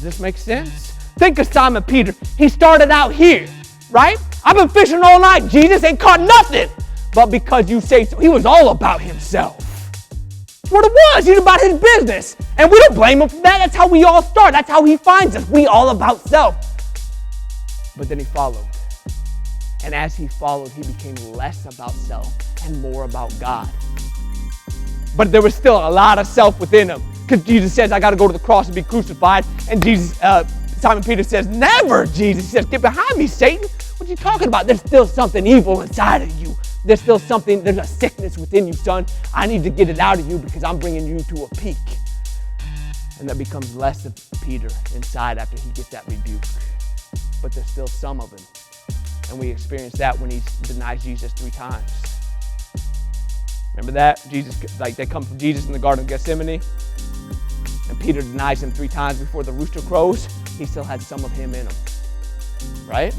Does this make sense? Think of Simon Peter. He started out here, right? I've been fishing all night. Jesus ain't caught nothing. But because you say so, he was all about himself. That's what it was. He's about his business. And we don't blame him for that. That's how we all start. That's how he finds us. We all about self. But then he followed. And as he followed, he became less about self and more about God. But there was still a lot of self within him. Because Jesus says, I got to go to the cross and be crucified. And Simon Peter says, never, Jesus. He says, get behind me, Satan. What are you talking about? There's still something evil inside of you. There's still something, there's a sickness within you, son. I need to get it out of you because I'm bringing you to a peak. And that becomes less of Peter inside after he gets that rebuke. But there's still some of him. And we experience that when he denies Jesus 3 times. Remember that? They come from Jesus in the Garden of Gethsemane. And Peter denies him 3 times before the rooster crows. He still had some of him in him. Right?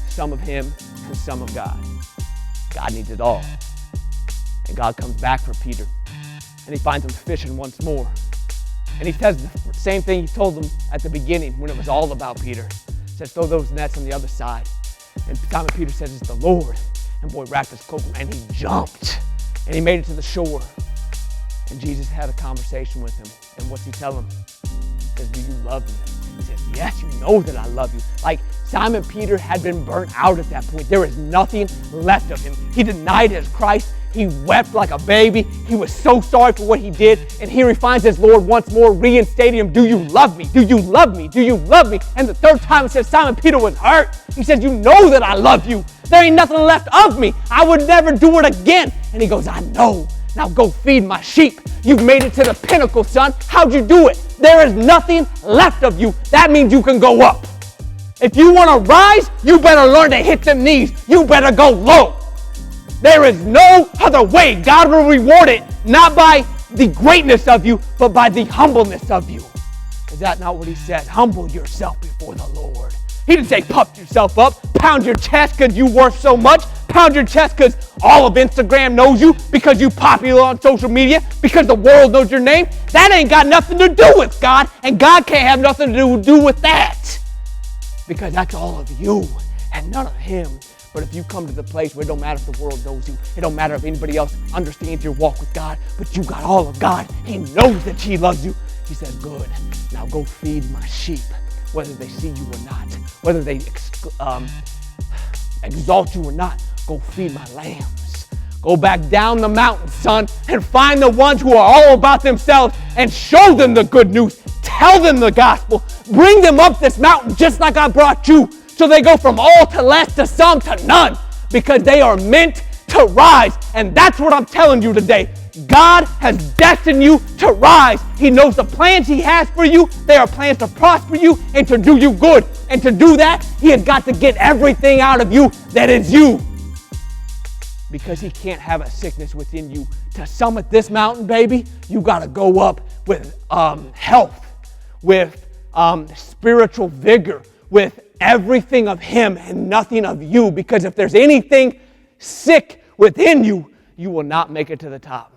Some of him and some of God. God needs it all. And God comes back for Peter. And he finds him fishing once more. And he says the same thing he told them at the beginning when it was all about Peter. He says, throw those nets on the other side. And Simon Peter says, it's the Lord. And boy wrapped his cloak and he jumped. And he made it to the shore. And Jesus had a conversation with him. And what's he tell him? He says, do you love me? He says, yes, you know that I love you. Like Simon Peter had been burnt out at that point. There was nothing left of him. He denied his Christ. He wept like a baby. He was so sorry for what he did. And here he finds his Lord once more reinstating him. Do you love me? Do you love me? Do you love me? And the 3rd time it says Simon Peter was hurt. He says, you know that I love you. There ain't nothing left of me. I would never do it again. And he goes, I know. Now go feed my sheep. You've made it to the pinnacle, son. How'd you do it? There is nothing left of you. That means you can go up. If you want to rise, you better learn to hit them knees. You better go low. There is no other way. God will reward it, not by the greatness of you, but by the humbleness of you. Is that not what he said? Humble yourself before the Lord. He didn't say puff yourself up, pound your chest because you worth so much, pound your chest because all of Instagram knows you, because you popular on social media, because the world knows your name. That ain't got nothing to do with God, and God can't have nothing to do with that. Because that's all of you and none of him. But if you come to the place where it don't matter if the world knows you, it don't matter if anybody else understands your walk with God, but you got all of God. He knows that he loves you. He says, good, now go feed my sheep, whether they see you or not, whether they exalt you or not, go feed my lambs. Go back down the mountain, son, and find the ones who are all about themselves and show them the good news. Tell them the gospel. Bring them up this mountain just like I brought you, so they go from all to less to some to none, because they are meant to rise. And that's what I'm telling you today. God has destined you to rise. He knows the plans he has for you. They are plans to prosper you and to do you good. And to do that, he has got to get everything out of you that is you. Because he can't have a sickness within you. To summit this mountain, baby, you got to go up with health, with spiritual vigor, with everything of him and nothing of you. Because if there's anything sick within you, you will not make it to the top.